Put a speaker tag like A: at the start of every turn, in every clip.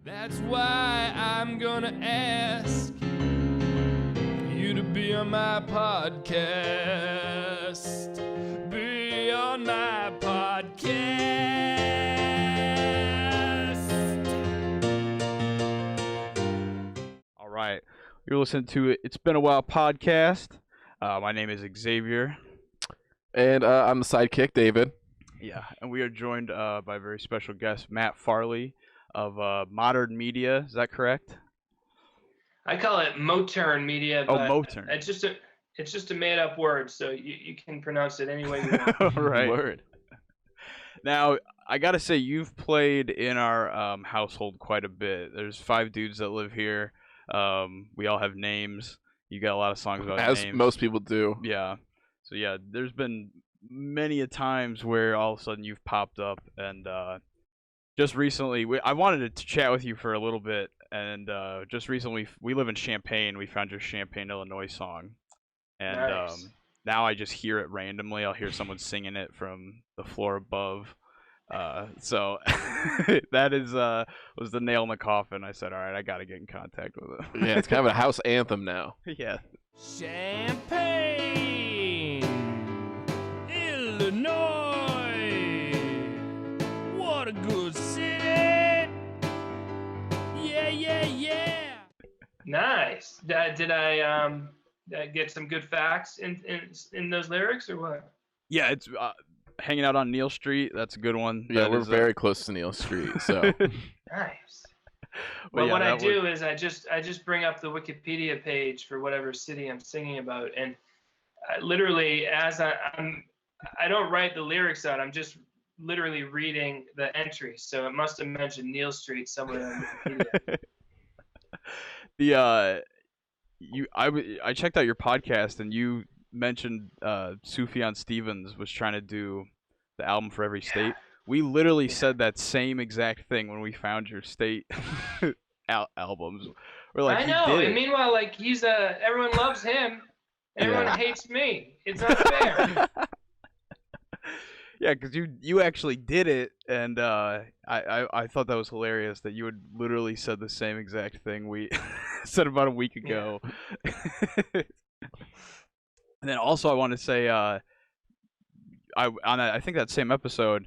A: That's why I'm gonna ask you to be on my podcast. Be on my podcast.
B: All right. You're listening to It's Been a While podcast. My name is Xavier.
C: And I'm the sidekick, David.
B: Yeah, and we are joined by a very special guest, Matt Farley of Modern Media. Is that correct?
D: I call it Motern Media, but
B: Motern.
D: it's just a made-up word, so you can pronounce it any way you want.
B: Right.
C: Word.
B: Now, I got to say, you've played in our household quite a bit. There's 5 dudes that live here. We all have names. You got a lot of songs about
C: As
B: names.
C: most people do.
B: Yeah. So, yeah, there's been many a times where all of a sudden you've popped up. And just recently, I wanted to chat with you for a little bit. And just recently, we live in Champaign. We found your Champaign, Illinois song. And
D: Nice.
B: now I just hear it randomly. I'll hear someone singing it from the floor above. So that is was the nail in the coffin. I said, all right, I got to get in contact with it.
C: Yeah, it's kind of a house anthem now.
B: Yeah.
A: Champaign, Illinois. What a good city. Yeah.
D: Nice. Did I get some good facts in those lyrics or what?
B: Yeah, it's hanging out on Neal Street. That's a good one.
C: Yeah,
B: That
C: we're
B: is,
C: very close to Neal Street, so.
D: Nice.
B: But
D: Well,
B: yeah,
D: what I
B: that
D: do is I just bring up the Wikipedia page for whatever city I'm singing about, and literally as I don't write the lyrics out. I'm just literally reading the entry, so it must have mentioned Neal Street somewhere on Wikipedia.
B: I checked out your podcast and you mentioned Sufjan Stevens was trying to do the album for every state. We literally said that same exact thing when we found your state albums. We're like,
D: I
B: he
D: know.
B: did
D: And
B: it.
D: meanwhile, like everyone loves him, and everyone
C: Yeah.
D: hates me. It's not fair.
B: Yeah, because you actually did it, and I thought that was hilarious that you had literally said the same exact thing we said about a week ago. And then also I want to say, I think that same episode,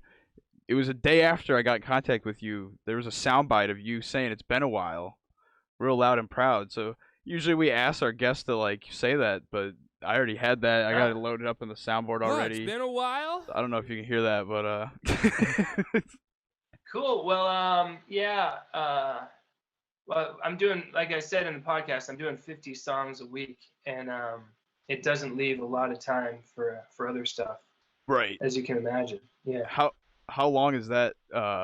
B: it was a day after I got in contact with you. There was a soundbite of you saying it's been a while, real loud and proud. So usually we ask our guests to like say that, but I already had that. I got it loaded up in the soundboard already.
A: It's been a while.
B: I don't know if you can hear that, but
D: Cool. Well, yeah. Well, I'm doing, like I said in the podcast, I'm doing 50 songs a week, and it doesn't leave a lot of time for other stuff,
B: right.
D: as you can imagine. Yeah.
B: How long is that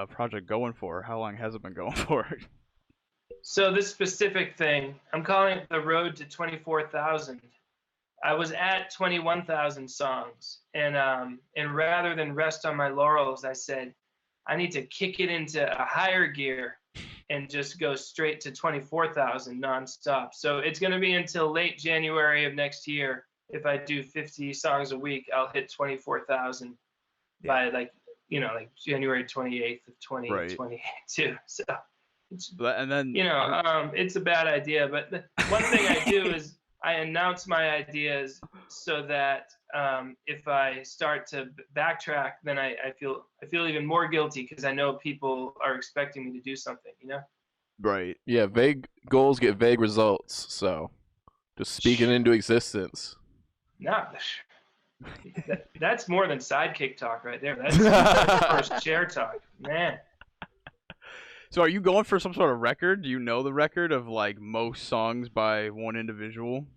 B: project going for? How long has it been going for?
D: So this specific thing, I'm calling it the road to 24,000. I was at 21,000 songs, and rather than rest on my laurels, I said, I need to kick it into a higher gear and just go straight to 24,000 nonstop. So it's going to be until late January of next year. If I do 50 songs a week, I'll hit 24,000 by like January 28th of 2022. So,
B: And then
D: it's a bad idea. But the one thing I do is I announce my ideas so that if I start to backtrack, then I feel even more guilty because I know people are expecting me to do something,
B: Right.
C: Yeah, vague goals get vague results, so just speak it into existence.
D: No, that's more than sidekick talk right there. That's first chair talk, man.
B: So are you going for some sort of record? Do you know the record of like most songs by one individual?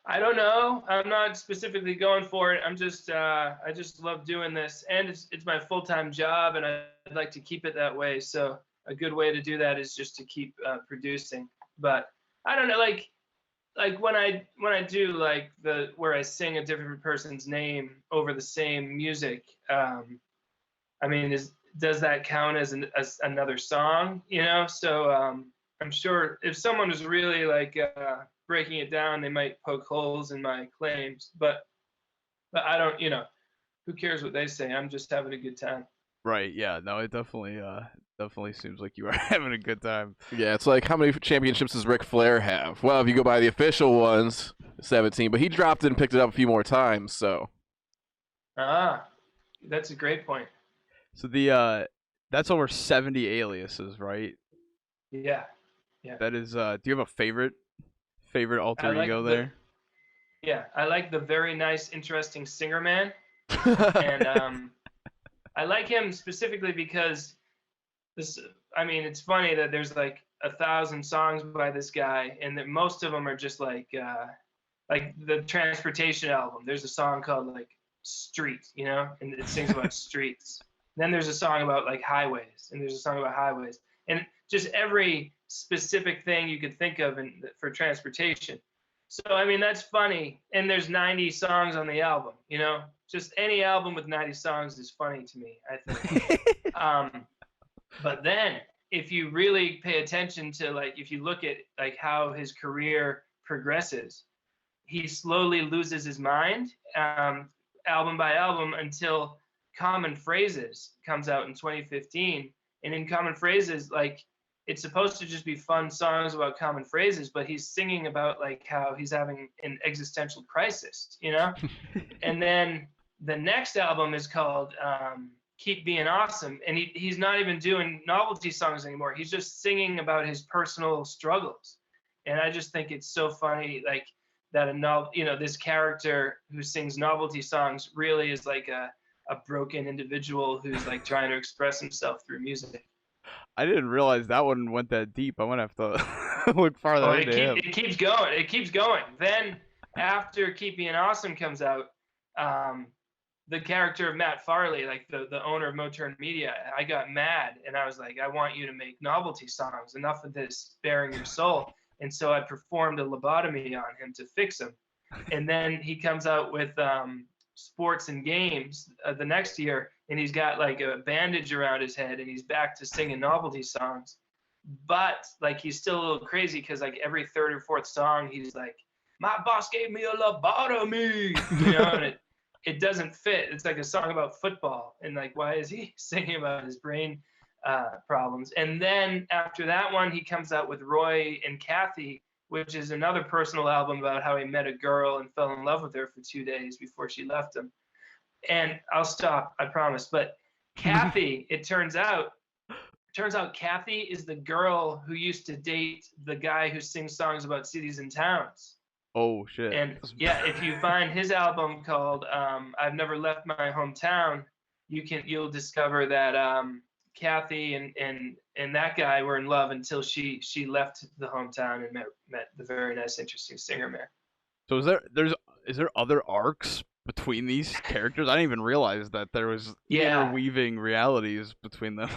D: I don't know. I'm not specifically going for it. I'm just I just love doing this, and it's my full-time job, and I'd like to keep it that way. So a good way to do that is just to keep producing. But I don't know, like when I do like where I sing a different person's name over the same music. I mean, does that count as another song? So I'm sure if someone is really like breaking it down, they might poke holes in my claims, but I don't, who cares what they say? I'm just having a good time.
B: Right. Yeah. No, it definitely Definitely seems like you are having a good time.
C: Yeah, it's like, how many championships does Ric Flair have? Well, if you go by the official ones, 17. But he dropped it and picked it up a few more times, so.
D: That's a great point.
B: So that's over 70 aliases, right?
D: Yeah.
B: That is. Do you have a favorite alter ego there?
D: Yeah, I like the very nice, interesting singer man, and I like him specifically because this. I mean, it's funny that there's like 1,000 songs by this guy, and that most of them are just like the Transportation album. There's a song called like Street, and it sings about streets. Then there's a song about like highways, and there's a song about highways, and just every specific thing you could think of for transportation. So I mean, that's funny. And there's 90 songs on the album. Just any album with 90 songs is funny to me, I think. But then if you really pay attention to, like, if you look at like how his career progresses, he slowly loses his mind, album by album, until Common Phrases comes out in 2015. And in Common Phrases, like, it's supposed to just be fun songs about common phrases, but he's singing about like how he's having an existential crisis, And then the next album is called Keep Being Awesome, and he's not even doing novelty songs anymore. He's just singing about his personal struggles. And I just think it's so funny, like, that this character who sings novelty songs really is like a broken individual who's like trying to express himself through music.
B: I didn't realize that one went that deep. I'm gonna have to look farther into him.
D: It keeps going. It keeps going. Then after Keep Being Awesome comes out, the character of Matt Farley, like the owner of Motown Media, I got mad and I was like, I want you to make novelty songs. Enough of this bearing your soul. And so I performed a lobotomy on him to fix him. And then he comes out with Sports and Games the next year, and he's got like a bandage around his head, and he's back to singing novelty songs. But like, he's still a little crazy because like every third or fourth song he's like, my boss gave me a lobotomy, and it doesn't fit. It's like a song about football, and like, why is he singing about his brain problems? And then after that one, he comes out with Roy and Kathy, which is another personal album about how he met a girl and fell in love with her for 2 days before she left him. And I'll stop, I promise. But Kathy, it turns out Kathy is the girl who used to date the guy who sings songs about cities and towns.
B: Oh shit.
D: And yeah, if you find his album called I've Never Left My Hometown, you'll discover that Kathy and that guy were in love until she left the hometown and met the very nice, interesting singer man.
B: So is there other arcs between these characters? I didn't even realize that there was interweaving realities between them.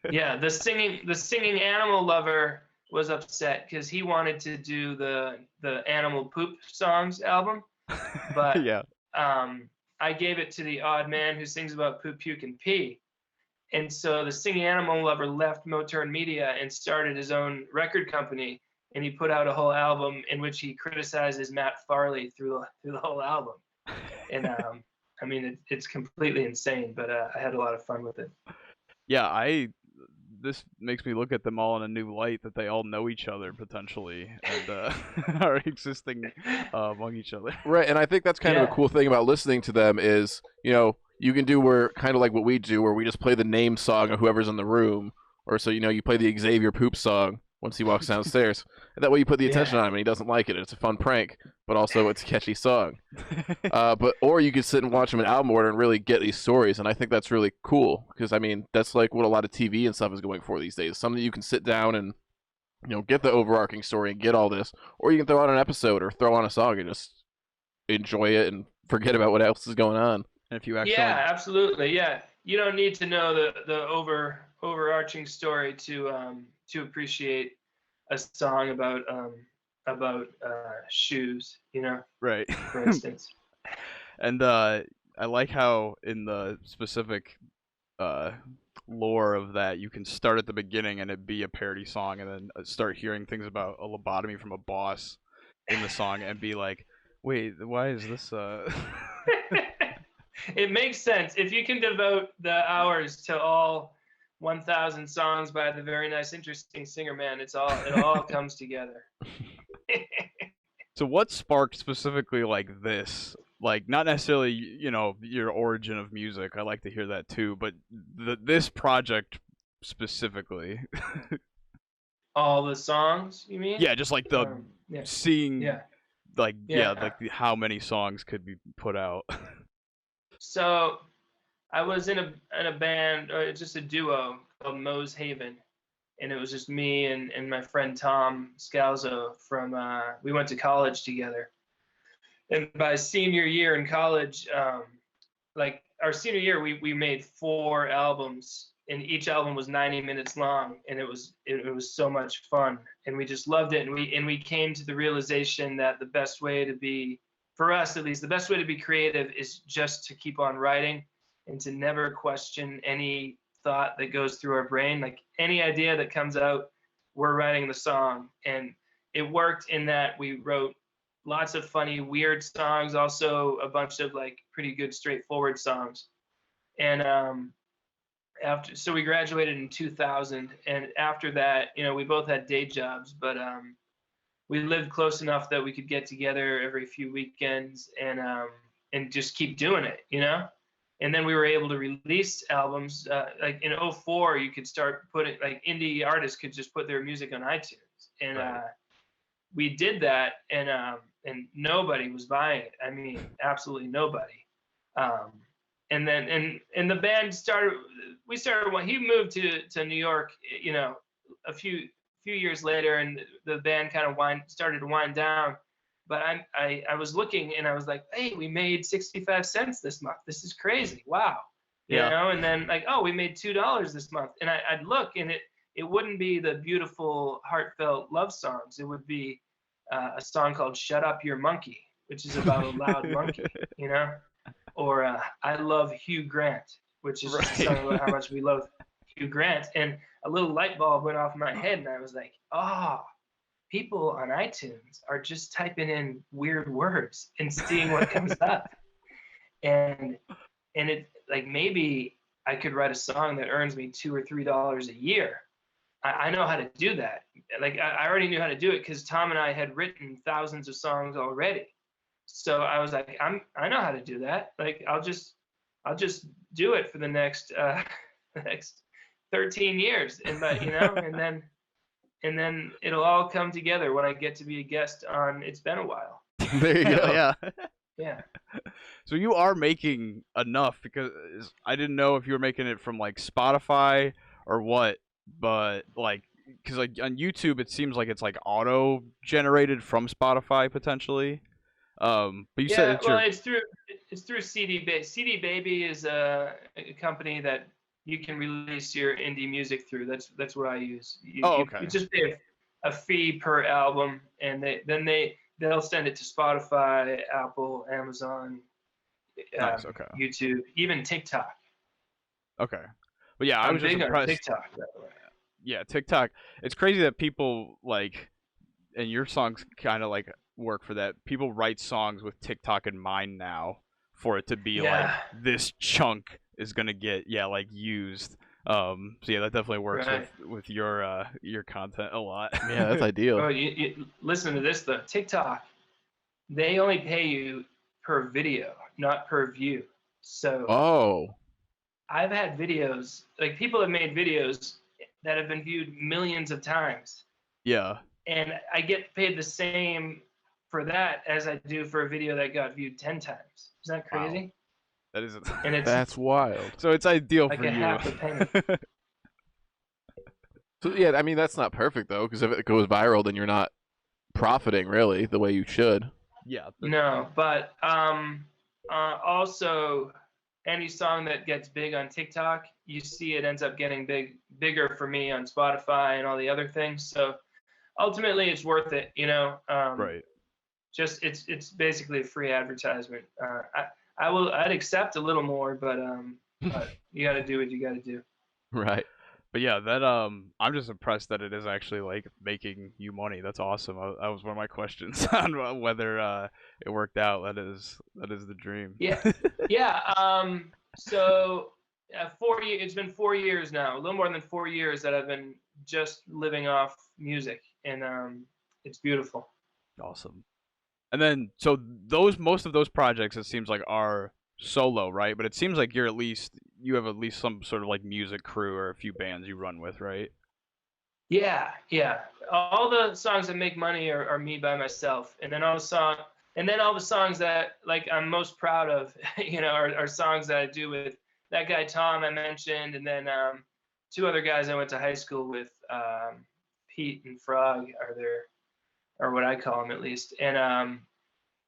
D: Yeah, the singing animal lover was upset because he wanted to do the animal poop songs album, but
B: yeah.
D: I gave it to the odd man who sings about poop, puke, and pee. And so the singing animal lover left Motown Media and started his own record company, and he put out a whole album in which he criticizes Matt Farley through the whole album. And I mean, it's completely insane, but I had a lot of fun with it.
B: Yeah, this makes me look at them all in a new light, that they all know each other potentially and are existing among each other.
C: Right, and I think that's kind of a cool thing about listening to them is, you can do kind of like what we do, where we just play the name song of whoever's in the room, or so you play the Xavier poop song once he walks downstairs. And that way you put the attention on him and he doesn't like it. It's a fun prank, but also it's a catchy song. Or you could sit and watch them in album order and really get these stories, and I think that's really cool because I mean that's like what a lot of TV and stuff is going for these days. Something you can sit down and get the overarching story and get all this, or you can throw on an episode or throw on a song and just enjoy it and forget about what else is going on.
B: And if you actually
D: absolutely, you don't need to know the overarching story to appreciate a song about shoes,
B: right,
D: for instance.
B: And I like how in the specific lore of that, you can start at the beginning and it be a parody song, and then start hearing things about a lobotomy from a boss in the song and be like, wait, why is this
D: It makes sense if you can devote the hours to all 1,000 songs by the very nice, interesting singer man. It all comes together.
B: So what sparked specifically like this? Like not necessarily, your origin of music. I like to hear that too, but this project specifically.
D: All the songs, you mean?
B: Yeah, just like the
D: yeah.
B: seeing,
D: Yeah.
B: like
D: Yeah.
B: how many songs could be put out.
D: So I was in a band, just a duo called Moe's Haven, and it was just me and my friend Tom Scalzo from we went to college together. And by senior year in college, like our senior year, we made 4 albums, and each album was 90 minutes long, and it was so much fun, and we just loved it. And we came to the realization that the best way to be, for us at least, the best way to be creative is just to keep on writing and to never question any thought that goes through our brain. Like any idea that comes out, we're writing the song. And it worked in that we wrote lots of funny, weird songs, also a bunch of like pretty good, straightforward songs. And so we graduated in 2000, and after that, we both had day jobs, but we lived close enough that we could get together every few weekends and just keep doing it, And then we were able to release albums. Like in 2004, you could start putting, like indie artists could just put their music on iTunes, and we did that, and nobody was buying it. I mean, absolutely nobody. And then and the band started. We started when he moved to New York. A few years later, and the band kind of started to wind down. But I was looking, and I was like, hey, we made 65 cents this month. This is crazy. Wow. And then like, oh, we made $2 this month. And I'd look, and it wouldn't be the beautiful, heartfelt love songs. It would be a song called Shut Up Your Monkey, which is about a loud monkey, or I Love Hugh Grant, which is just a song about how much we love Hugh Grant. And a little light bulb went off in my head, and I was like, people on iTunes are just typing in weird words and seeing what comes up. And it, like, maybe I could write a song that earns me $2 or $3 a year. I know how to do that. Like, I already knew how to do it because Tom and I had written thousands of songs already. So I was like, I know how to do that. Like, I'll just do it for the next 13 years, and and then it'll all come together when I get to be a guest on It's Been a While.
C: There you go.
B: Yeah.
D: Yeah.
B: So you are making enough, because I didn't know if you were making it from like Spotify or what, but like, because like on YouTube it seems like it's like auto generated from Spotify potentially. But you said
D: it's through CD Baby. CD Baby is a company that you can release your indie music through. That's what I use.
B: Okay.
D: You just pay a fee per album, and they'll send it to Spotify, Apple, Amazon,
B: nice, okay.
D: YouTube, even TikTok.
B: Okay. But yeah, I was just impressed.
D: On TikTok, by the way.
B: Yeah, TikTok. It's crazy that people like, and your songs kind of like work for that. People write songs with TikTok in mind now for it to be like this chunk is gonna get like used. So yeah, that definitely works with your content a lot.
C: Yeah, that's ideal.
D: Oh, you listen to this though. TikTok, they only pay you per video, not per view. So I've had videos, like people have made videos that have been viewed millions of times.
B: Yeah.
D: And I get paid the same for that as I do for a video that got viewed 10 times. Is that crazy?
B: Wow. That is.
D: And it's
C: that's wild.
B: So it's ideal
D: like
B: for you.
D: Half a penny.
C: So yeah, I mean that's not perfect though, because if it goes viral, then you're not profiting really the way you should.
B: Yeah.
D: No, but also any song that gets big on TikTok, you see it ends up getting bigger for me on Spotify and all the other things. So ultimately, it's worth it,
B: Right.
D: Just it's basically a free advertisement. I'd accept a little more, but you got to do what you got to do.
C: Right.
B: But yeah, that I'm just impressed that it is actually like making you money. That's awesome. That was one of my questions on whether it worked out. That is the dream.
D: Yeah. Yeah. So It's been 4 years now, a little more than 4 years that I've been just living off music, and it's beautiful.
B: Awesome. And then, so most of those projects, it seems like, are solo, right? But it seems like you have at least some sort of like music crew or a few bands you run with, right?
D: Yeah. All the songs that make money are me by myself, and then all the songs that like I'm most proud of, are songs that I do with that guy Tom I mentioned, and then two other guys I went to high school with, Pete and Frog or what I call them at least. And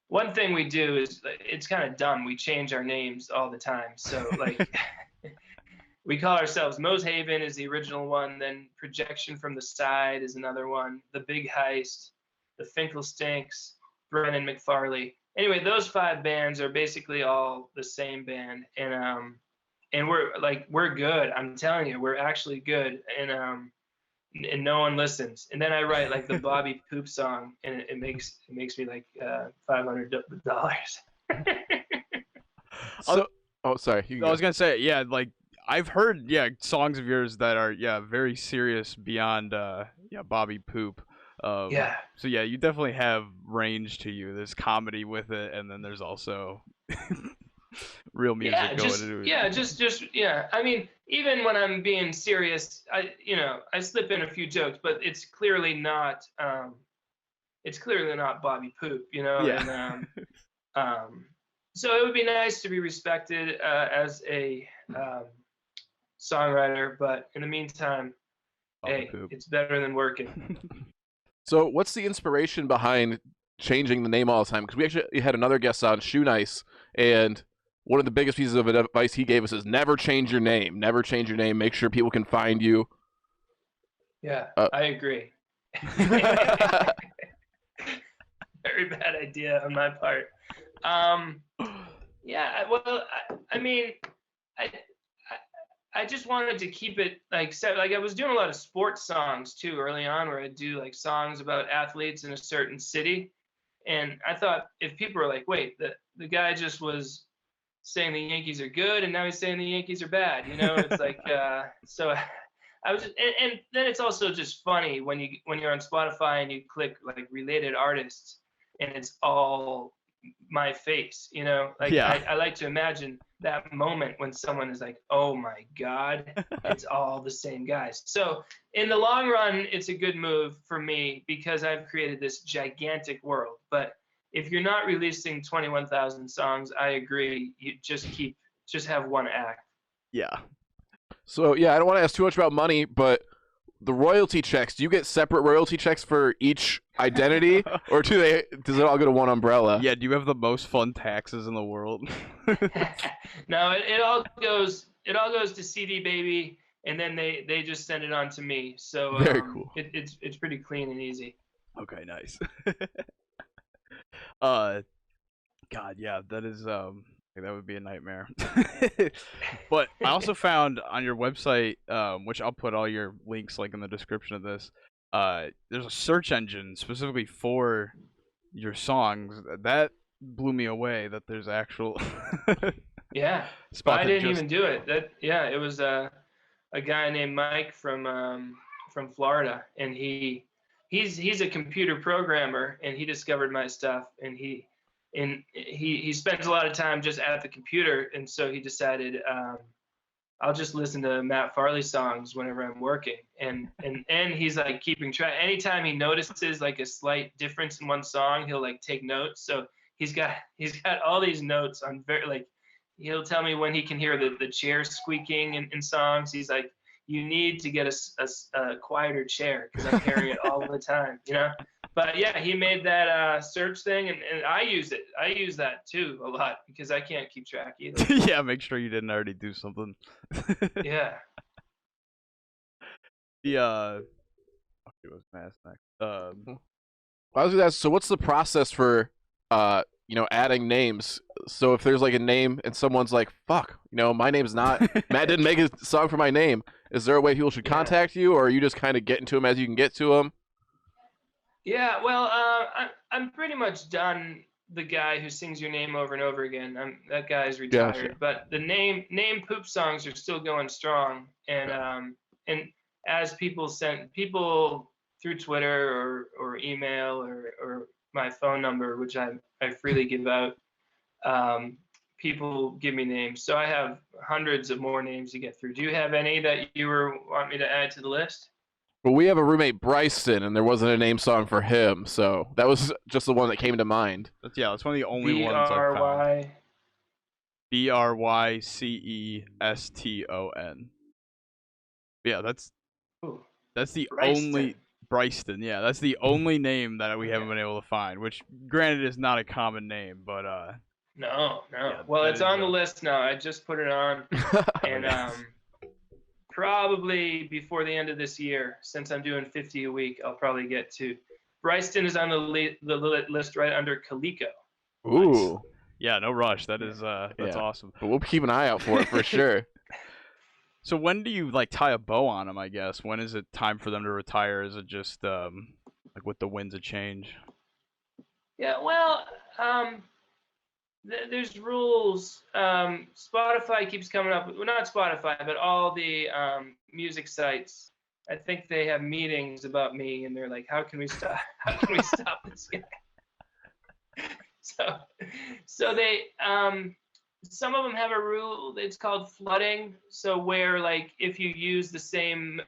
D: one thing we do is, it's kind of dumb. We change our names all the time. So like we call ourselves Moe's Haven is the original one. Then Projection from the Side is another one. The Big Heist, the Finkelstanks, Brennan McFarley. Anyway, those 5 bands are basically all the same band. And we're good. I'm telling you, we're actually good. And no one listens. And then I write like the Bobby Poop song, and it makes me like $500.
C: So, sorry.
B: I was gonna say, yeah, like I've heard, songs of yours that are, very serious beyond, Bobby Poop.
D: Yeah.
B: So yeah, you definitely have range to you. There's comedy with it, and then there's also real music going into it. I mean, even when I'm being serious, I slip in a few jokes, but it's clearly not Bobby Poop, Yeah.
D: And so it would be nice to be respected as a songwriter, but in the meantime,
B: Bobby Poop.
D: it's better than working.
C: So, what's the inspiration behind changing the name all the time? Because we actually had another guest on, Shoe Nice, and one of the biggest pieces of advice he gave us is never change your name. Never change your name. Make sure people can find you.
D: Yeah, I agree. Very bad idea on my part. Yeah, well, I mean, I just wanted to keep it like I was doing a lot of sports songs too early on, where I'd do like songs about athletes in a certain city, and I thought if people were like, wait, the guy just was saying the Yankees are good, and now he's saying the Yankees are bad, it's like so I was and then it's also just funny when you're on Spotify and you click like related artists, and it's all my face, like
B: Yeah.
D: I like to imagine that moment when someone is like, oh my God, it's all the same guys. So in the long run, it's a good move for me because I've created this gigantic world. But if you're not releasing 21,000 songs, I agree. You just have one act.
B: Yeah.
C: So, yeah, I don't want to ask too much about money, but the royalty checks, do you get separate royalty checks for each identity, or does it all go to one umbrella?
B: Yeah, do you have the most fun taxes in the world?
D: No, it all goes to CD Baby, and then they just send it on to me. So
C: Very cool.
D: It's pretty clean and easy.
B: Okay, nice. God, yeah, that is that would be a nightmare. But I also found on your website, which I'll put all your links like in the description of this, there's a search engine specifically for your songs. That blew me away that there's actual
D: Yeah.
B: spot
D: I
B: that
D: didn't
B: just-
D: even do it. It was a guy named Mike from Florida, and he's a computer programmer, and he discovered my stuff, and he spends a lot of time just at the computer, and so he decided I'll just listen to Matt Farley songs whenever I'm working, and he's like keeping track. Anytime he notices like a slight difference in one song, he'll like take notes. So he's got all these notes on he'll tell me when he can hear the chair squeaking in songs. He's like, you need to get a quieter chair because I'm hearing it all the time, But yeah, he made that search thing, and I use it. I use that too a lot because I can't keep track either.
B: Yeah, make sure you didn't already do something.
D: Yeah.
B: The okay, what's next?
C: I was gonna ask, so what's the process for adding names? So if there's like a name and someone's like, fuck, my name's not Matt didn't make a song for my name, is there a way people should contact you, or are you just kind of getting to them as you can get to them?
D: Yeah, well, I'm pretty much done the guy who sings your name over and over again. That guy's retired,
C: Gotcha.
D: but the name poop songs are still going strong. And as people send people through Twitter or email or my phone number, which I freely give out, people give me names. So I have hundreds of more names to get through. Do you have any that you want me to add to the list?
C: Well, we have a roommate, Bryson, and there wasn't a name song for him, so that was just the one that came to mind.
B: That's one of the only ones I found. Bryston. Yeah, that's the
D: Bryston.
B: only Bryston. Yeah, that's the only name that we haven't been able to find. Which, granted, is not a common name, but
D: No.
B: Yeah,
D: Well, it's on the
B: a-
D: list now. I just put it on, and probably before the end of this year, since I'm doing 50 a week, I'll probably get to. Bryston is on the list right under Kaliko.
C: Ooh.
B: Yeah, no rush. That is that's awesome.
C: But we'll keep an eye out for it for sure.
B: So when do you tie a bow on them? I guess when is it time for them to retire? Is it just with the winds of change?
D: Yeah, well, there's rules. Spotify keeps coming up. Well, not Spotify, but all the music sites. I think they have meetings about me, and they're like, "How can we stop? How can we stop this guy?" So they some of them have a rule. It's called flooding. So where if you use the same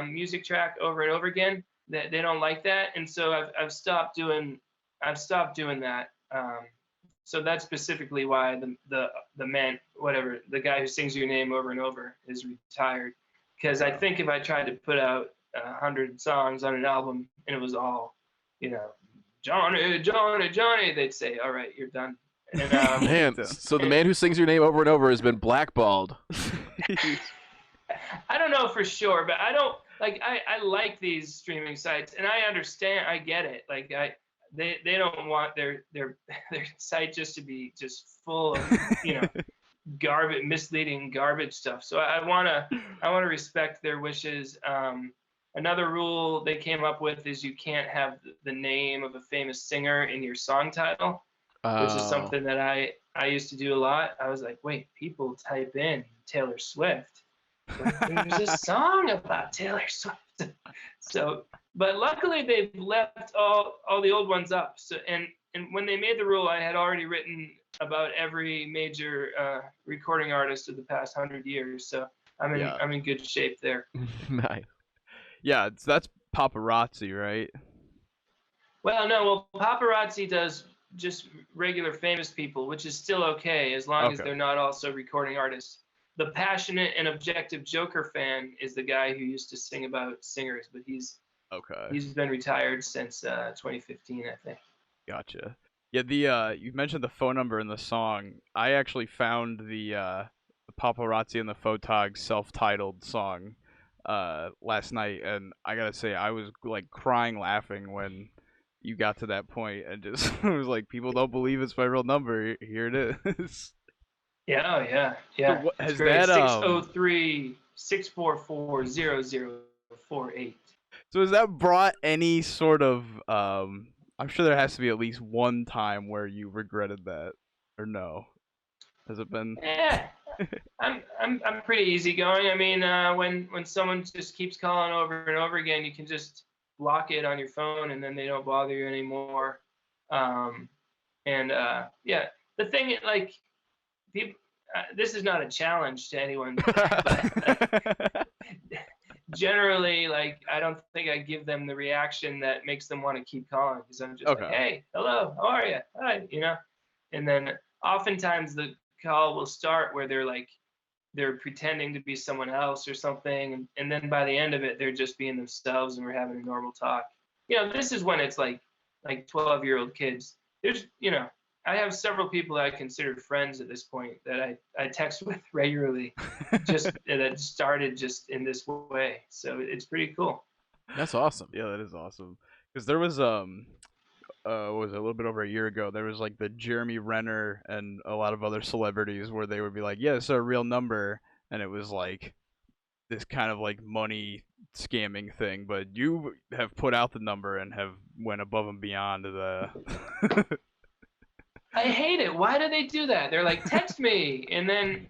D: music track over and over again, they don't like that, and so I've stopped doing that. So that's specifically why the man, whatever, the guy who sings your name over and over is retired. Because I think if I tried to put out 100 songs on an album and it was all, Johnny, Johnny, Johnny, they'd say, all right, you're done. And,
C: Man, so the man who sings your name over and over has been blackballed.
D: I don't know for sure, but I don't I like these streaming sites, and I understand, I get it. They don't want their site just to be just full of garbage, misleading garbage stuff. So I wanna respect their wishes. Another rule they came up with is you can't have the name of a famous singer in your song title, which is something that I used to do a lot. I was like, wait, people type in Taylor Swift. There's a song about Taylor Swift. So, but luckily they've left all the old ones up. So, and when they made the rule, I had already written about every major recording artist of the past 100 years. So I'm in good shape there.
C: Nice.
B: Yeah, that's Papa Razzi, right?
D: Well, no. Well, Papa Razzi does just regular famous people, which is still okay as long as they're not also recording artists. The passionate and objective Joker fan is the guy who used to sing about singers, but he's been retired since 2015, I think.
B: Gotcha. Yeah, you mentioned the phone number in the song. I actually found the Papa Razzi and the Photogs self-titled song last night, and I gotta say I was crying laughing when you got to that point, and just it was like, people don't believe it's my real number. Here it is.
D: Yeah.
B: So has that
D: 603-644-0048.
B: So has that brought any sort of I'm sure there has to be at least one time where you regretted that, or no? Has it been?
D: Yeah, I'm pretty easygoing. I mean, when someone just keeps calling over and over again, you can just block it on your phone, and then they don't bother you anymore. The thing, people, this is not a challenge to anyone, but generally, I don't think I give them the reaction that makes them want to keep calling, because I'm just like, hey, hello, how are you? Hi, and then oftentimes the call will start where they're pretending to be someone else or something, and then by the end of it, they're just being themselves, and we're having a normal talk. This is when it's like 12-year-old kids. There's, I have several people that I consider friends at this point that I text with regularly, just that started just in this way. So it's pretty cool.
C: That's awesome.
B: Yeah, that is awesome. Because there was what was it, a little bit over a year ago, there was the Jeremy Renner and a lot of other celebrities where they would be like, yeah, it's a real number, and it was this kind of money scamming thing, but you have put out the number and have went above and beyond the
D: I hate it. Why do they do that? They're like, text me, and then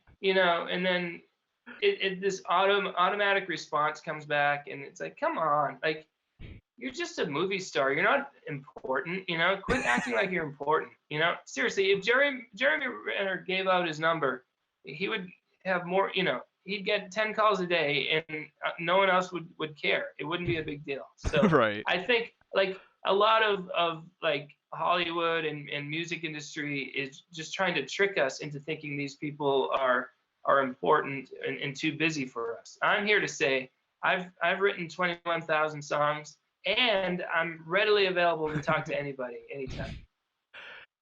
D: this automatic response comes back, and it's like, come on, like, you're just a movie star. You're not important, Quit acting like you're important, Seriously, if Jeremy Renner gave out his number, he would have more, he'd get 10 calls a day, and no one else would care. It wouldn't be a big deal. So
B: Right.
D: I think, like, a lot of like Hollywood and music industry is just trying to trick us into thinking these people are important and too busy for us. I'm here to say I've written 21,000 songs, and I'm readily available to talk to anybody anytime.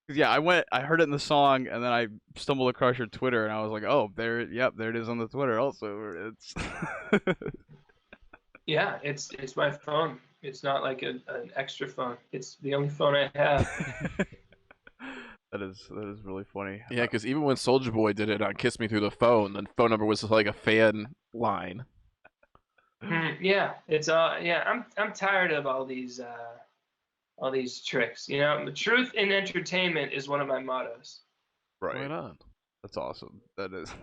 B: Yeah, I heard it in the song, and then I stumbled across your Twitter, and I was like, oh, there it is on the Twitter also. It's
D: Yeah, it's my phone. It's not like an extra phone. It's the only phone I have.
B: That is really funny.
C: Yeah, because even when Soulja Boy did it on "Kiss Me Through the Phone," the phone number was like a fan line.
D: Yeah, it's yeah. I'm tired of all these tricks. The truth in entertainment is one of my mottos.
B: Right.
C: Right on.
B: That's awesome. That is.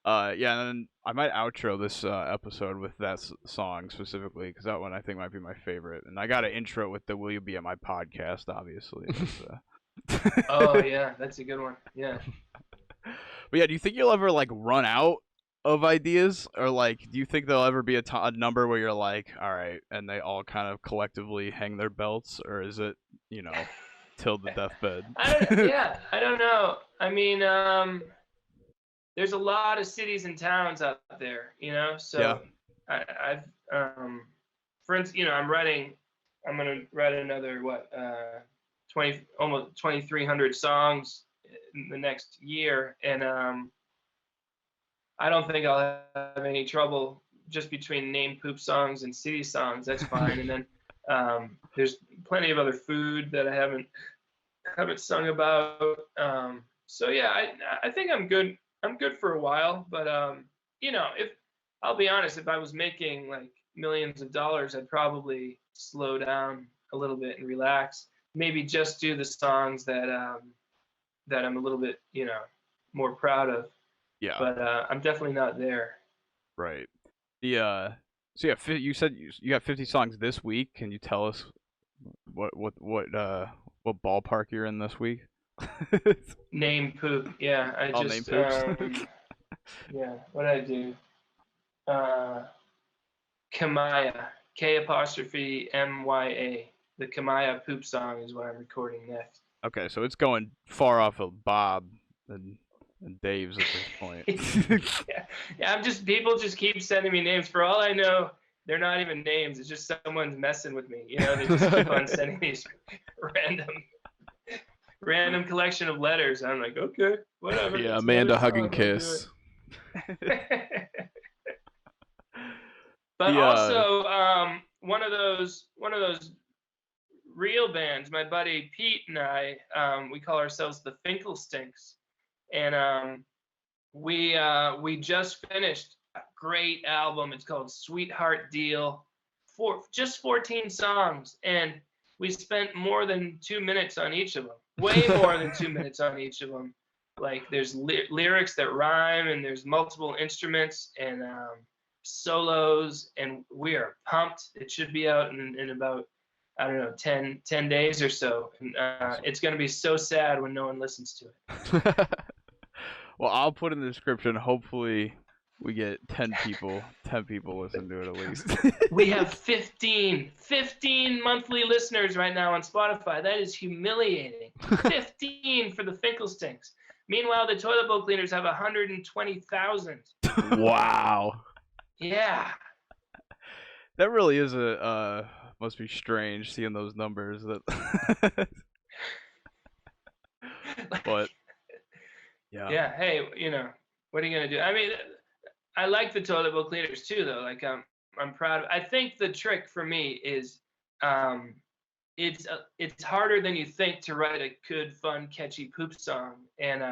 B: Yeah, and then I might outro this episode with that song specifically, because that one I think might be my favorite. And I got to intro with the "Will You Be at My Podcast?" Obviously.
D: Oh yeah, that's a good one. Yeah.
B: But yeah, do you think you'll ever like run out of ideas, or like do you think there'll ever be a number where you're like, all right, and they all kind of collectively hang their belts, or is it till the deathbed?
D: I don't know. I mean, there's a lot of cities and towns out there, so
B: Yeah.
D: I've for instance, I'm gonna write another almost 2,300 songs in the next year, and I don't think I'll have any trouble just between name poop songs and city songs. That's fine. And then there's plenty of other food that I haven't sung about. So yeah, I think I'm good. I'm good for a while, but if I'll be honest, if I was making like millions of dollars, I'd probably slow down a little bit and relax. Maybe just do the songs that I'm a little bit, more proud of.
B: Yeah.
D: But I'm definitely not there.
B: Right. So yeah, you said you got 50 songs this week. Can you tell us what ballpark you're in this week?
D: Name poop. Yeah, I
B: All
D: just
B: name poops.
D: yeah. What did I do? Kamaya. K''Mya. The Kamaya poop song is what I'm recording next.
B: Okay, so it's going far off of Bob and Dave's at this point.
D: Yeah. People just keep sending me names. For all I know, they're not even names. It's just someone's messing with me. They just keep on sending these random collection of letters. I'm like, okay, whatever.
C: Yeah, Amanda Hug and Kiss.
D: But also, one of those real bands, my buddy Pete and I, we call ourselves the Finkelsteins, and we just finished a great album. It's called Sweetheart Deal, just 14 songs, and we spent more than 2 minutes on each of them. Way more than 2 minutes on each of them. Like there's lyrics that rhyme, and there's multiple instruments and solos, and we are pumped. It should be out in about, I don't know, 10 days or so. And it's going to be so sad when no one listens to it.
B: Well, I'll put in the description. Hopefully we get 10 people listen to it at least.
D: We have 15 monthly listeners right now on Spotify. That is humiliating. 15 for the Finkelsteins. Meanwhile, the Toilet Bowl Cleaners have 120,000.
C: Wow.
D: Yeah.
B: That really is must be strange seeing those numbers. But yeah.
D: Yeah. Hey, what are you gonna do? I mean, I like the Toilet Bowl Cleaners too, though. Like, I'm proud of. I think the trick for me is, it's harder than you think to write a good, fun, catchy poop song, and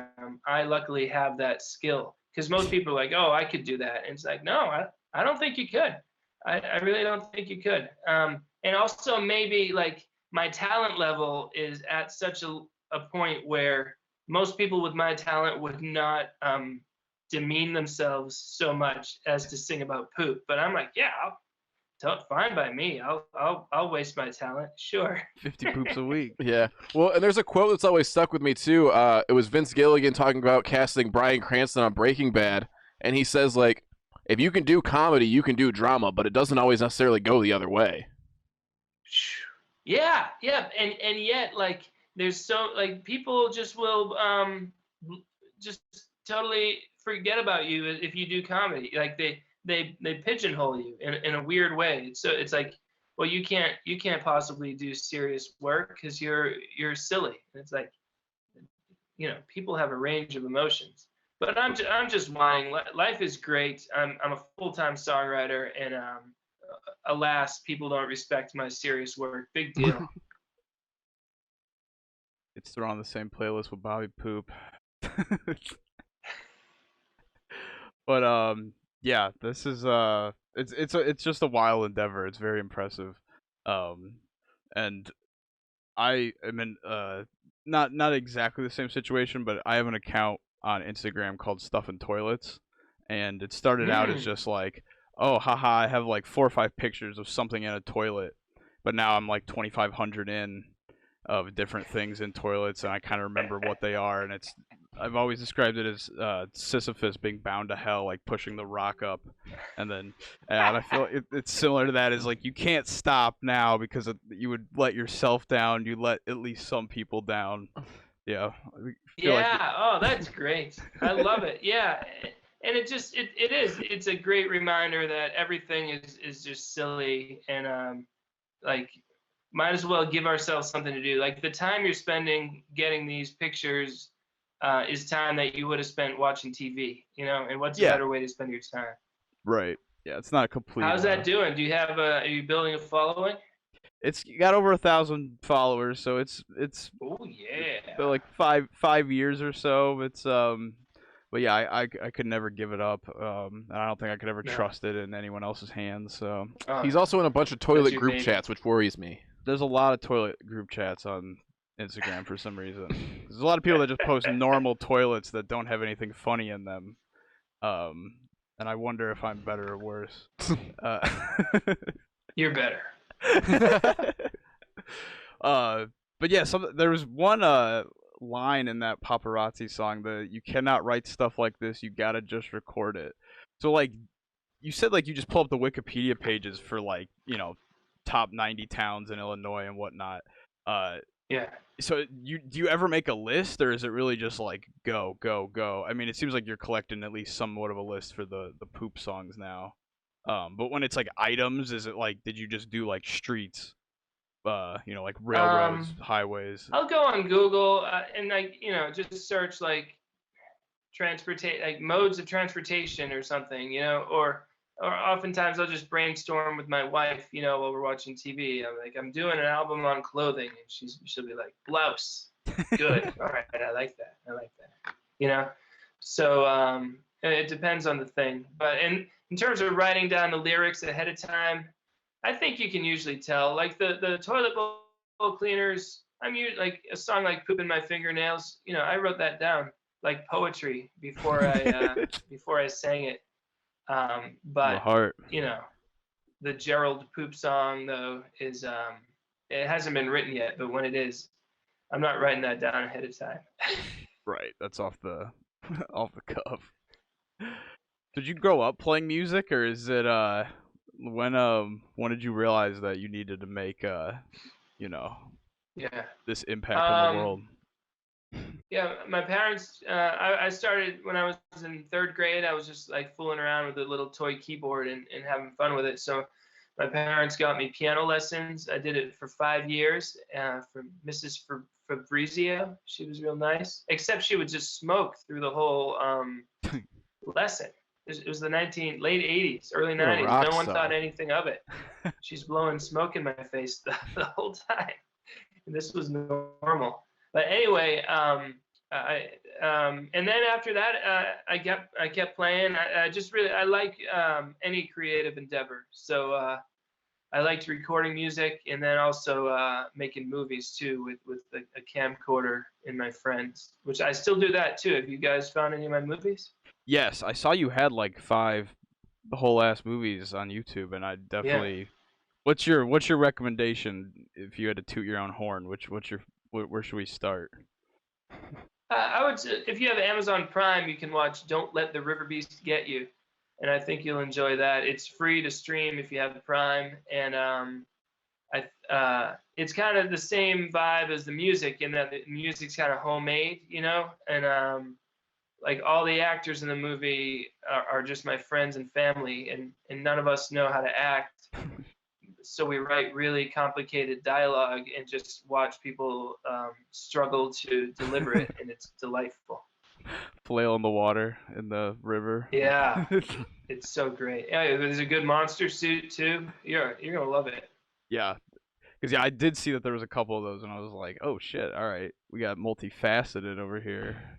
D: I luckily have that skill. Because most people are like, oh, I could do that, and it's like, no, I don't think you could. I really don't think you could. And also maybe like my talent level is at such a a point where most people with my talent would not demean themselves so much as to sing about poop. But I'm like, yeah, fine by me. I'll waste my talent, sure.
B: 50 poops a week.
C: Yeah. Well, and there's a quote that's always stuck with me too. It was Vince Gilligan talking about casting Bryan Cranston on Breaking Bad, and he says like, if you can do comedy, you can do drama, but it doesn't always necessarily go the other way.
D: Yeah, and yet like there's so like people just will just totally forget about you if you do comedy. Like they pigeonhole you in a weird way. So it's like, well, you can't possibly do serious work because you're silly. And it's like, people have a range of emotions. But I'm just whining. Life is great. I'm a full-time songwriter, and alas, people don't respect my serious work. Big deal.
B: It's thrown on the same playlist with Bobby Poop. But yeah, this is it's just a wild endeavor. It's very impressive. And I am in not exactly the same situation, but I have an account on Instagram called Stuff in Toilets, and it started out as just like, oh, haha, I have like 4 or 5 pictures of something in a toilet, but now I'm like 2,500 in of different things in toilets, and I kind of remember what they are, and I've always described it as Sisyphus being bound to hell, like pushing the rock up, and I feel it's similar to that. Is like you can't stop now because you would let yourself down. You let at least some people down. Yeah.
D: Yeah. Oh, that's great. I love it. Yeah. And it's a great reminder that everything is just silly, and like might as well give ourselves something to do. Like the time you're spending getting these pictures is time that you would have spent watching TV, and what's a better way to spend your time?
B: Right. Yeah, it's not a complete.
D: How's that doing? Do you have are you building a following?
B: It's got over 1,000 followers, so it's
D: Oh yeah.
B: like 5 years or so. It's but yeah, I could never give it up. And I don't think I could ever trust it in anyone else's hands. So
C: he's also in a bunch of toilet group
D: baby.
C: chats, which worries me.
B: There's a lot of toilet group chats on Instagram for some reason. There's a lot of people that just post normal toilets that don't have anything funny in them. And I wonder if I'm better or worse.
D: You're better.
B: But yeah, there was one line in that Papa Razzi song that you cannot write stuff like this, you gotta just record it. So like you said, like you just pull up the Wikipedia pages for like top 90 towns in Illinois and whatnot.
D: Yeah.
B: So do you ever make a list, or is it really just like go? I mean, it seems like you're collecting at least somewhat of a list for the poop songs now. But when it's like items, is it like, did you just do like streets, like railroads, highways?
D: I'll go on Google and like just search like like modes of transportation or something, or oftentimes I'll just brainstorm with my wife, while we're watching TV. I'm like, I'm doing an album on clothing, and she'll be like, blouse, good, all right, I like that. So it depends on the thing, but in terms of writing down the lyrics ahead of time, I think you can usually tell. Like the toilet bowl cleaners, like a song like "Poop in My Fingernails." I wrote that down like poetry before I sang it. But the Gerald Poop song though is it hasn't been written yet, but when it is, I'm not writing that down ahead of time.
B: Right, that's off the cuff. Did you grow up playing music, or is it when did you realize that you needed to make this impact in the world?
D: Yeah, my parents. I started when I was in 3rd grade. I was just like fooling around with a little toy keyboard and having fun with it. So my parents got me piano lessons. I did it for 5 years from Mrs. Fabrizio. She was real nice, except she would just smoke through the whole lesson. It was the late 80s, early 90s. No one thought anything of it. She's blowing smoke in my face the whole time. And this was normal. But anyway, and then after that, I kept playing. I just really like any creative endeavor. So I liked recording music and then also making movies too with a camcorder and my friends, which I still do that too. Have you guys found any of my movies?
B: Yes, I saw you had like 5 whole ass movies on YouTube, and I
D: Yeah.
B: definitely. What's your recommendation if you had to toot your own horn? Where should we start?
D: I would say if you have Amazon Prime, you can watch Don't Let the River Beast Get You, and I think you'll enjoy that. It's free to stream if you have the Prime, and it's kind of the same vibe as the music in that the music's kind of homemade, you know, and like all the actors in the movie are just my friends and family, and none of us know how to act. So we write really complicated dialogue and just watch people struggle to deliver it, and it's delightful.
B: Flail in the water in the river.
D: Yeah, it's so great. Yeah, there's a good monster suit too. You're gonna love it.
B: Yeah, because I did see that there was a couple of those, and I was like, oh shit, all right, we got multifaceted over here.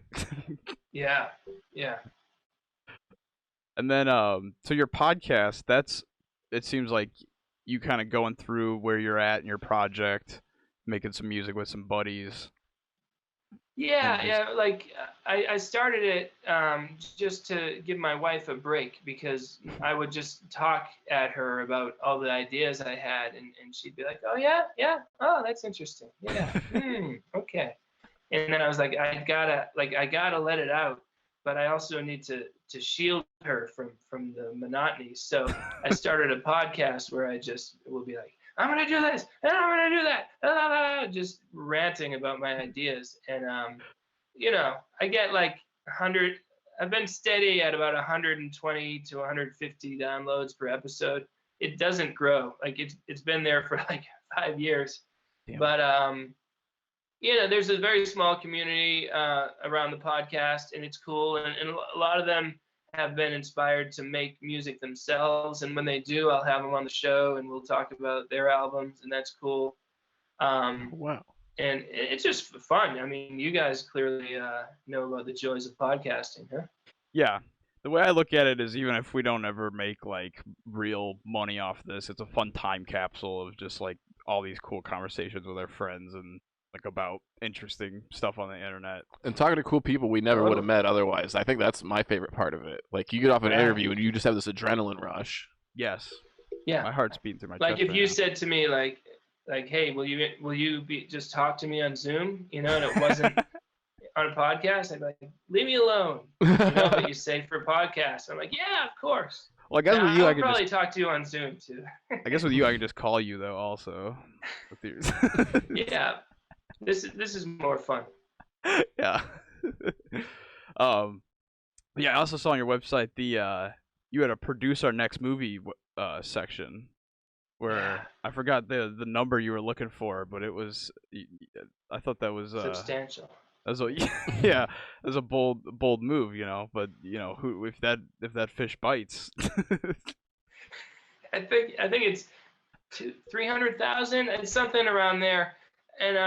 D: Yeah, yeah.
B: And then so your podcast, it seems like you kind of going through where you're at in your project, making some music with some buddies.
D: Yeah, yeah. Like I started it just to give my wife a break because I would just talk at her about all the ideas I had, and she'd be like, "Oh yeah, yeah. Oh, that's interesting. Yeah. Okay." And then I was like, I gotta let it out, but I also need to shield her from the monotony. So I started a podcast where I just will be like, I'm gonna do this and I'm gonna do that, just ranting about my ideas. And you know, I get like 100. I've been steady at about 120 to 150 downloads per episode. It doesn't grow. Like it's been there for like 5 years.
B: Damn.
D: But you know, there's a very small community around the podcast, and it's cool. And a lot of them have been inspired to make music themselves. And when they do, I'll have them on the show, and we'll talk about their albums, and that's cool.
C: Wow.
D: And it's just fun. I mean, you guys clearly know about the joys of podcasting, huh?
B: Yeah. The way I look at it is even if we don't ever make like real money off this, it's a fun time capsule of just like all these cool conversations with our friends and like about interesting stuff on the internet.
C: And talking to cool people we never would have met otherwise. I think that's my favorite part of it. Like you get off an interview and you just have this adrenaline rush.
B: Yes.
D: Yeah.
B: My heart's beating through my
D: like
B: chest.
D: if
B: right
D: you
B: now.
D: said to me like, hey, will you just talk to me on Zoom? You know, and it wasn't on a podcast, I'd be like, leave me alone. You know, but you say for a podcast. I'm like, yeah, of course.
B: Well, I guess with you,
D: I'll
B: I could
D: probably
B: just,
D: talk to you on Zoom too.
B: I guess with you, I can just call you though. Also, with yours.
D: Yeah, this is more fun.
B: Yeah. Yeah. I also saw on your website you had a produce our next movie section where I forgot the number you were looking for, but it was I thought that was
D: Substantial.
B: As a yeah, as a bold move, you know. But you know, who if that fish bites.
D: I think it's 300,000. It's something around there. And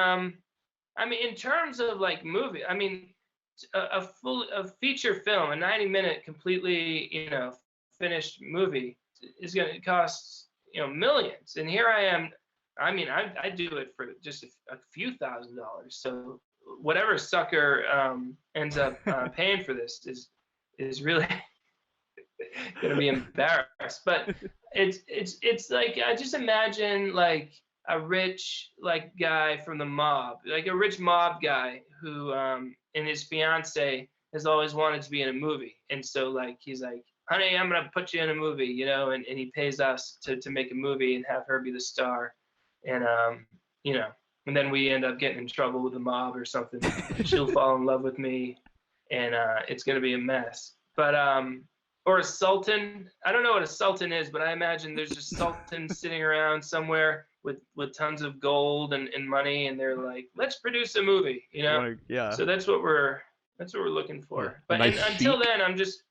D: I mean, in terms of like movie, I mean, a feature film, a 90-minute completely, you know, finished movie is going to cost, you know, millions. And here I am. I mean, I do it for just a few $1,000s. So whatever sucker ends up paying for this is really gonna be embarrassed. But it's like I just imagine like a rich like guy from the mob, like a rich mob guy who and his fiance has always wanted to be in a movie, and so like he's like, honey, I'm gonna put you in a movie, you know, and he pays us to make a movie and have her be the star, and you know. And then we end up getting in trouble with the mob or something. She'll fall in love with me, and it's gonna be a mess. But or a sultan. I don't know what a sultan is, but I imagine there's a sultan sitting around somewhere with tons of gold and money, and they're like, let's produce a movie, you know?
B: Like, yeah.
D: So that's what we're looking for.
C: Yeah,
D: But
C: nice
D: until
C: sheik.
D: then, I'm just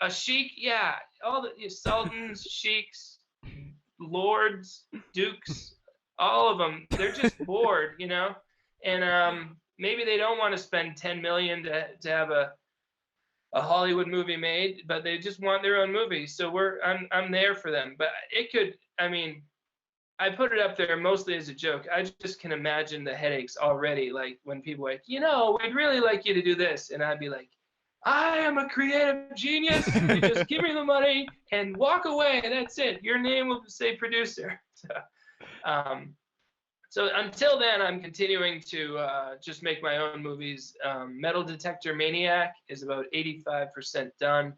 D: a sheik. Yeah, all the sultans, sheiks, lords, dukes. All of them, they're just bored, you know, and maybe they don't want to spend 10 million to have a Hollywood movie made, but they just want their own movie. So I'm there for them. But it could, I mean, I put it up there mostly as a joke. I just can imagine the headaches already. Like when people are like, we'd really like you to do this. And I'd be like, I am a creative genius. You just give me the money and walk away. That's it. Your name will say producer. So until then, I'm continuing to just make my own movies. Metal Detector Maniac is about 85% done.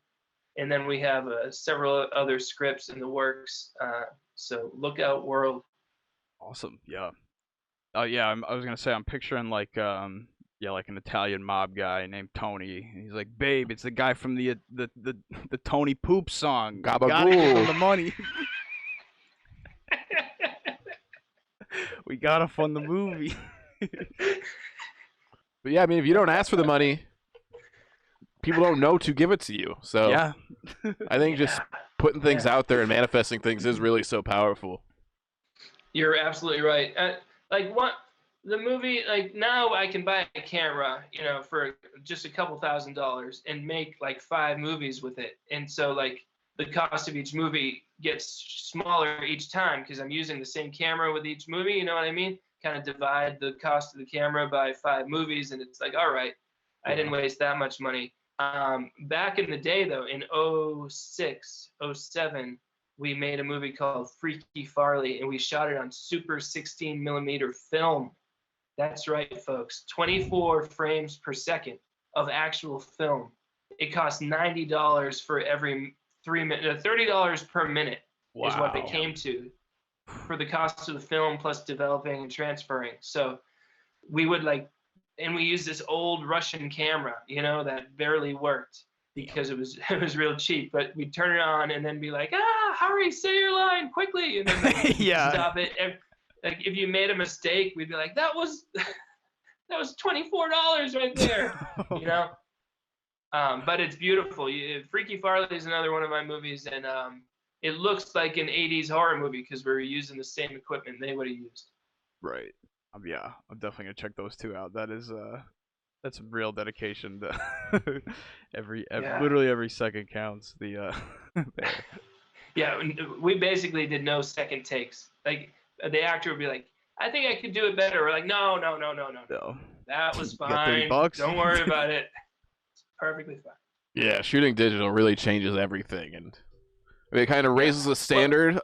D: And then we have several other scripts in the works. So look out, world.
B: Awesome. Yeah. Oh yeah. I was gonna say I'm picturing like an Italian mob guy named Tony. And he's like, babe, it's the guy from the Tony Poop song. Gotta give him the money. We gotta fund the movie.
C: But yeah, I mean, if you don't ask for the money, people don't know to give it to you. So
B: yeah.
C: I think just putting things out there and manifesting things is really so powerful.
D: You're absolutely right. The movie, like now I can buy a camera, for just a couple $1,000s and make like 5 movies with it. And so like the cost of each movie gets smaller each time because I'm using the same camera with each movie. You know what I mean? Kind of divide the cost of the camera by 5 movies, and it's like, all right, I didn't waste that much money. Back in the day, though, in 06, 07, we made a movie called Freaky Farley, and we shot it on super 16 millimeter film. That's right, folks. 24 frames per second of actual film. It costs $90 for every 3 minutes, $30 per minute is what it came to for the cost of the film plus developing and transferring. So we would and we used this old Russian camera, that barely worked because it was real cheap. But we'd turn it on and then be like, hurry, say your line quickly, and then stop it. Like if you made a mistake, we'd be like, that was $24 right there, But it's beautiful. Freaky Farley is another one of my movies, and it looks like an 80s horror movie because we were using the same equipment they would have used.
B: Right. Yeah, I'm definitely gonna check those 2 out. That is that's some real dedication to literally every second counts.
D: Yeah, we basically did no second takes. Like the actor would be like, I think I could do it better. We're like, no. That was fine.
B: $30?
D: Don't worry about it. It's perfectly fine.
C: Yeah, shooting digital really changes everything, and it kind of raises the standard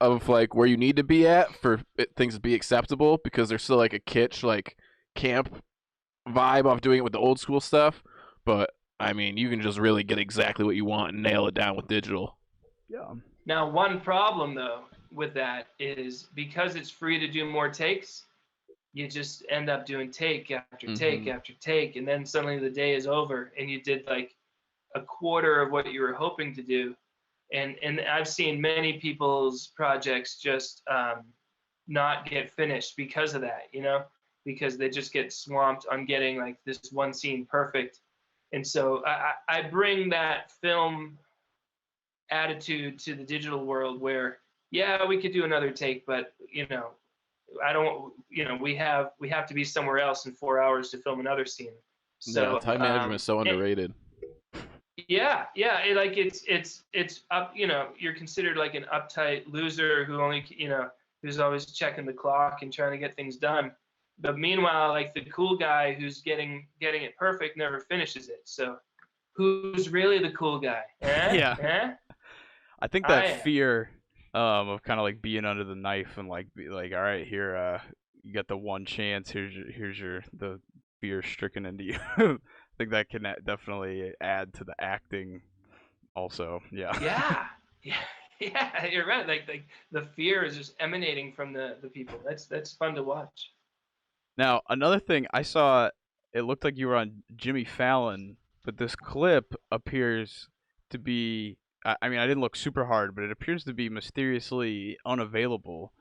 C: of like where you need to be at for things to be acceptable, because there's still like a kitsch, like camp vibe off doing it with the old school stuff. But I mean, you can just really get exactly what you want and nail it down with digital.
B: Yeah.
D: Now, one problem though with that is because it's free to do more takes, you just end up doing take after take after take, and then suddenly the day is over and you did like a quarter of what you were hoping to do. And I've seen many people's projects just not get finished because of that, because they just get swamped on getting like this one scene perfect. And so I bring that film attitude to the digital world where, yeah, we could do another take, but I don't, we have to be somewhere else in 4 hours to film another scene. So
C: time management is so underrated.
D: Yeah, it's up. You're considered like an uptight loser who only, who's always checking the clock and trying to get things done. But meanwhile, like the cool guy who's getting it perfect never finishes it. So, who's really the cool guy?
B: Yeah.
D: Eh?
B: I think that fear of kind of like being under the knife and like be like, all right, here, you got the one chance. Here's the fear stricken into you. I think that can definitely add to the acting also.
D: Yeah, you're right. Like the fear is just emanating from the people. That's fun to watch.
B: Now, another thing I saw, it looked like you were on Jimmy Fallon, but this clip appears to be, I mean, I didn't look super hard, but it appears to be mysteriously unavailable.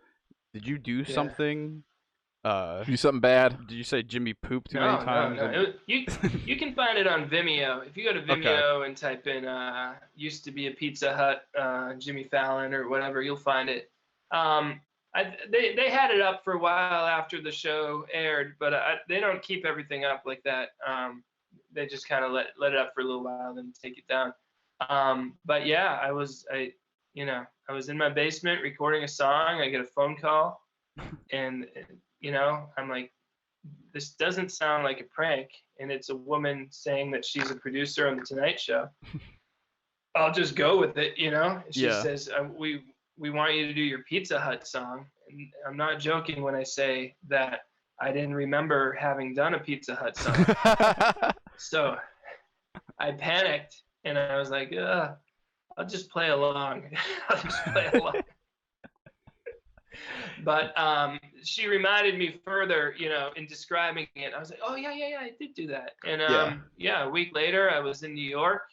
B: Did you do something?
C: Do something bad?
B: Did you say Jimmy pooped too many times?
D: No. You can find it on Vimeo. If you go to Vimeo and type in used to be a Pizza Hut Jimmy Fallon or whatever, you'll find it. They had it up for a while after the show aired, but they don't keep everything up like that. They just kind of let it up for a little while and then take it down. But yeah, you know, I was in my basement recording a song. I get a phone call, and you know, I'm like, this doesn't sound like a prank, and it's a woman saying that she's a producer on the Tonight Show. I'll just go with it, you know. She says, we want you to do your Pizza Hut song, and I'm not joking when I say that I didn't remember having done a Pizza Hut song. So I panicked, and I was like, I'll just play along. I'll just play along. But she reminded me further, you know, in describing it. I was like, oh, yeah, I did do that. And a week later, I was in New York,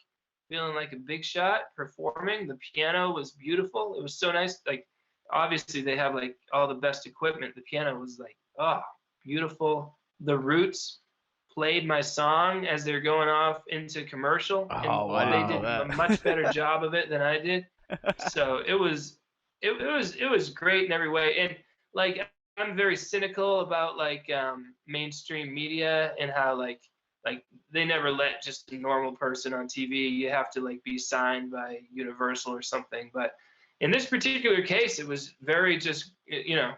D: feeling like a big shot, performing. The piano was beautiful. It was so nice. Like, obviously, they have, like, all the best equipment. The piano was, like, beautiful. The Roots played my song as they're going off into commercial. And they did a much better job of it than I did. So it was great in every way. And like, I'm very cynical about like mainstream media and how like they never let just a normal person on TV. You have to like be signed by Universal or something. But in this particular case, it was very just, you know,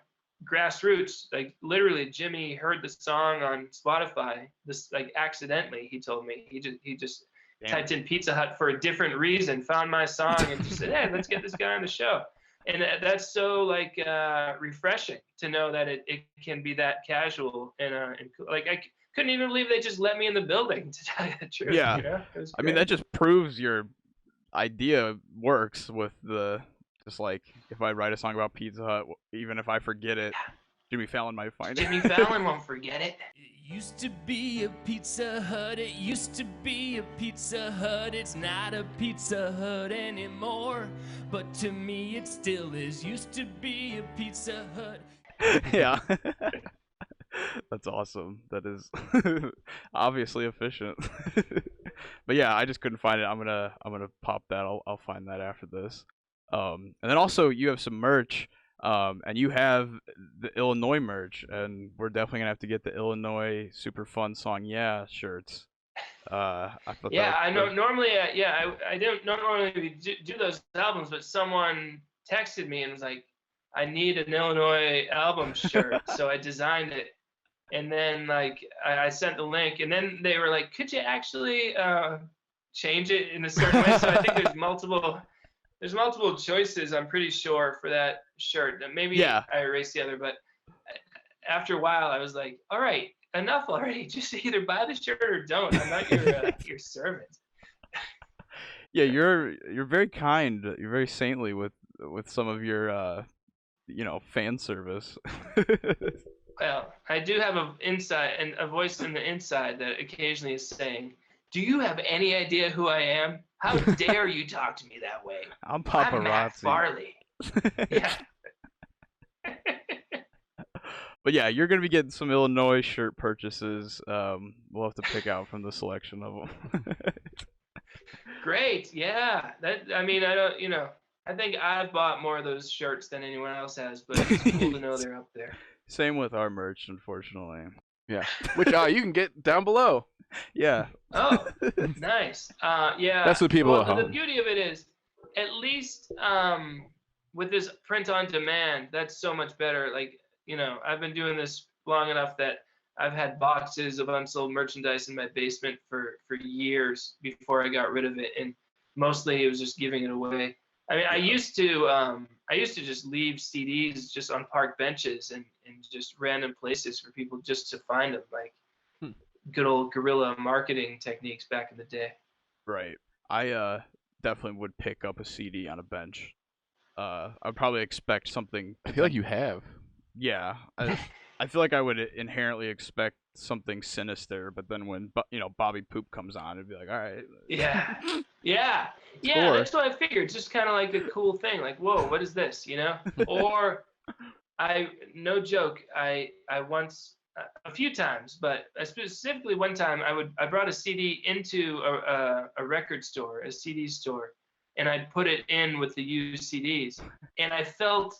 D: grassroots. Like literally Jimmy heard the song on Spotify, this like accidentally, he told me. He just typed in Pizza Hut for a different reason, found my song and just said, hey, let's get this guy on the show. And that's so like refreshing to know that it can be that casual and like I couldn't even believe they just let me in the building, to tell you the truth.
B: Yeah,
D: you know?
B: I mean that just proves your idea works with the just like if I write a song about Pizza Hut, even if I forget it, Jimmy Fallon might find it.
D: Jimmy Fallon won't forget it.
A: It used to be a Pizza Hut, it used to be a Pizza Hut, it's not a Pizza Hut anymore, but to me it still is, used to be a Pizza Hut.
B: Yeah. That's awesome. That is obviously efficient. But yeah, I just couldn't find it. I'm gonna pop that. I'll find that after this. And then also you have some merch. And you have the Illinois merch, and we're definitely gonna have to get the Illinois Super Fun Song Yeah shirts. I thought
D: I know. Normally, I don't normally do those albums, but someone texted me and was like, "I need an Illinois album shirt," so I designed it, and then like I sent the link, and then they were like, "Could you actually change it in a certain way?" So I think there's multiple choices, I'm pretty sure, for that shirt. Maybe I erased the other, but after a while I was like, all right, enough already. Just either buy the shirt or don't. I'm not your servant.
B: Yeah, you're very kind. You're very saintly with some of your fan service.
D: Well, I do have a voice in the inside that occasionally is saying, do you have any idea who I am? How dare you talk to me that way?
B: I'm Papa
D: I'm Matt
B: Razzi.
D: Farley. Yeah.
B: But yeah, you're gonna be getting some Illinois shirt purchases. We'll have to pick out from the selection of them.
D: Great. Yeah. I don't. You know, I think I've bought more of those shirts than anyone else has, but it's cool to know they're up there.
B: Same with our merch, unfortunately.
C: Yeah, which you can get down below.
B: Yeah.
D: Oh, nice. Yeah.
C: That's what people.
D: The beauty of it is, at least with this print on demand, that's so much better. Like, you know, I've been doing this long enough that I've had boxes of unsold merchandise in my basement for years before I got rid of it, and mostly it was just giving it away. I mean, I used to just leave CDs just on park benches and just random places for people just to find them, like good old guerrilla marketing techniques back in the day.
B: Right. I definitely would pick up a CD on a bench. I'd probably expect something.
C: I feel like you have.
B: Yeah. I feel like I would inherently expect something sinister, but then when Bobby Poop comes on, it'd be like, all right.
D: Yeah. That's what I figured. It's just kind of like a cool thing. Like, whoa, what is this? You know? Or no joke. I once, a few times, but specifically one time, I brought a CD into a record store, a CD store, and I'd put it in with the used CDs, and I felt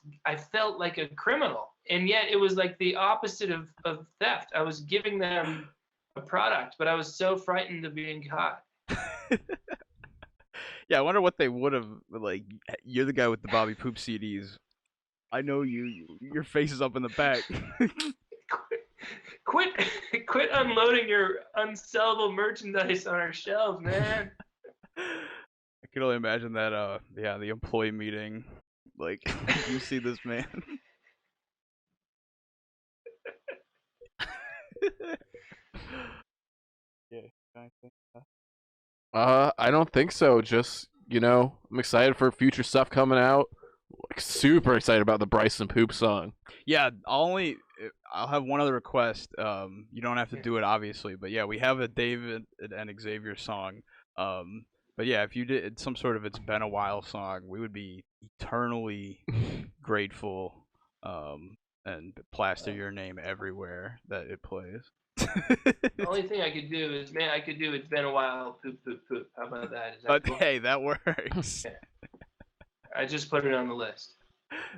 D: like a criminal, and yet it was like the opposite of theft. I was giving them a product, but I was so frightened of being caught.
B: Yeah, I wonder what they would have, like, you're the guy with the Bobby Poop CDs. I know your face is up in the back.
D: Quit unloading your unsellable merchandise on our shelves, man.
B: I can only imagine that, the employee meeting. Like, you see this man. Yeah, I think
C: I don't think so. Just, I'm excited for future stuff coming out. Like, super excited about the Bryson Poop song.
B: Yeah, I'll have one other request. You don't have to do it, obviously, but yeah, we have a David and Xavier song. But yeah, if you did some sort of "It's Been a While" song, we would be eternally grateful. And plaster your name everywhere that it plays.
D: The only thing I could do is, "It's Been a While," poop, poop, poop. How about that? Is that cool?
B: Hey, that works.
D: I just put it on the list.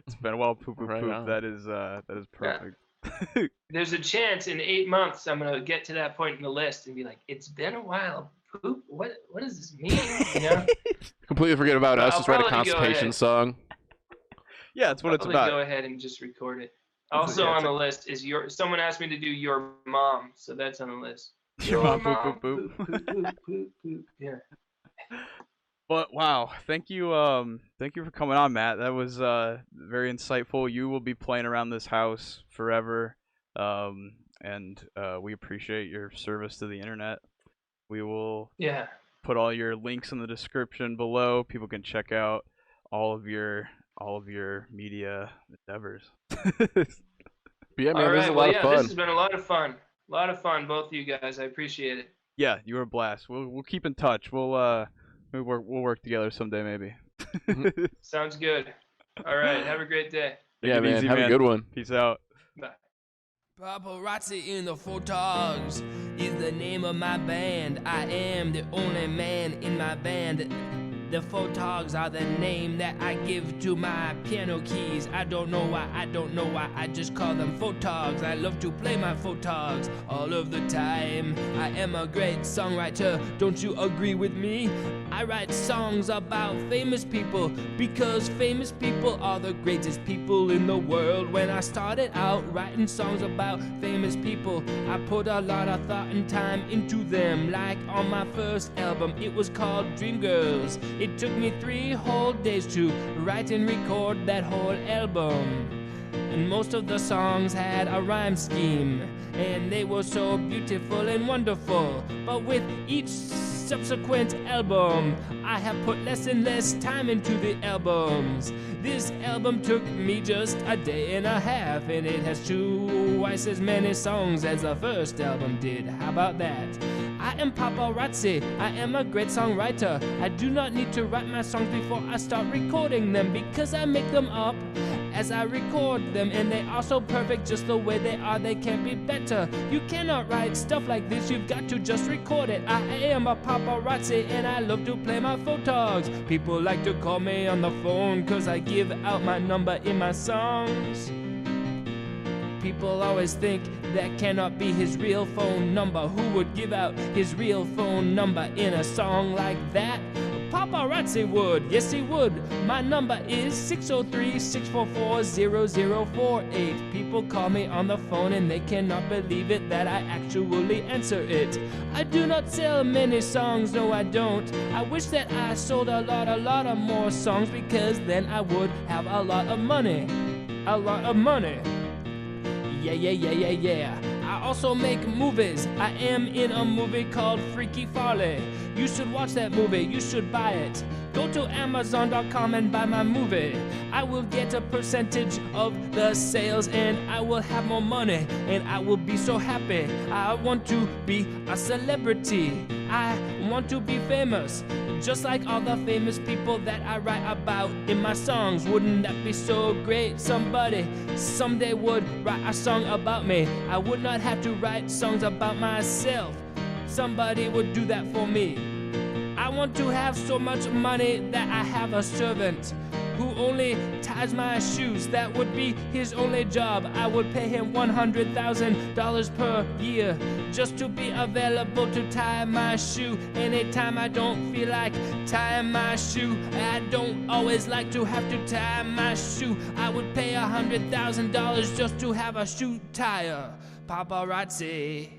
B: It's been a while, poop, poop,
C: Right
B: poop.
C: on.
B: That is perfect.
D: Yeah. There's a chance in 8 months I'm gonna get to that point in the list and be like, "It's been a while, poop. What does this mean?" You know?
C: Completely forget about us.
D: I'll
C: Just write a
D: probably go
C: constipation
D: ahead.
C: song.
B: Yeah, that's what it's
D: Probably
B: about.
D: go ahead and just record it.
B: That's
D: Also
B: yeah,
D: on the list is someone asked me to do "Your Mom," so that's on the list.
B: Your mom, poop, poop, poop.
D: Poop, poop, poop, poop. Yeah.
B: But wow, thank you for coming on, Matt. That was very insightful. You will be playing around this house forever, and we appreciate your service to the internet. We will put all your links in the description below. People can check out all of your media endeavors.
C: But yeah, man,
D: All
C: this is
D: right.
C: a lot of fun.
D: This has been a lot of fun. A lot of fun, both of you guys. I appreciate it.
B: Yeah, you were a blast. We'll keep in touch. We'll work together someday maybe.
D: Sounds good. All right. Have a great day.
B: Take
C: Yeah,
B: it
C: man.
B: easy,
C: Have a good one.
B: Peace out.
D: Bye.
A: Papa Razzi in the Photogs is the name of my band. I am the only man in my band. The Photogs are the name that I give to my piano keys. I don't know why, I just call them Photogs. I love to play my Photogs all of the time. I am a great songwriter, don't you agree with me? I write songs about famous people because famous people are the greatest people in the world. When I started out writing songs about famous people, I put a lot of thought and time into them. Like on my first album, it was called Dreamgirls. It took me 3 whole days to write and record that whole album. And most of the songs had a rhyme scheme, and they were so beautiful and wonderful. But with each subsequent album, I have put less and less time into the albums. This album took me just a day and a half, and it has twice as many songs as the first album did. How about that? I am Papa Razzi. I am a great songwriter. I do not need to write my songs before I start recording them, because I make them up as I record them, and they are so perfect just the way they are. They can't be better. You cannot write stuff like this. You've got to just record it. I am a Papa Razzi, and I love to play my Photogs. People like to call me on the phone because I give out my number in my songs. People always think that cannot be his real phone number. Who would give out his real phone number in a song like that? Papa Razzi would, yes he would. My number is 603-644-0048. People call me on the phone and they cannot believe it that I actually answer it. I do not sell many songs, no I don't. I wish that I sold a lot of more songs, because then I would have a lot of money. A lot of money. Yeah. I also make movies. I am in a movie called Freaky Farley. You should watch that movie. You should buy it. Go to Amazon.com and buy my movie. I will get a percentage of the sales, and I will have more money, and I will be so happy. I want to be a celebrity. I want to be famous, just like all the famous people that I write about in my songs. Wouldn't that be so great? Somebody someday would write a song about me. I would not have to write songs about myself. Somebody would do that for me. I want to have so much money that I have a servant who only ties my shoes. That would be his only job. I would pay him $100,000 per year just to be available to tie my shoe. Anytime I don't feel like tying my shoe, I don't always like to have to tie my shoe. I would pay $100,000 just to have a shoe tire. Papa Razzi.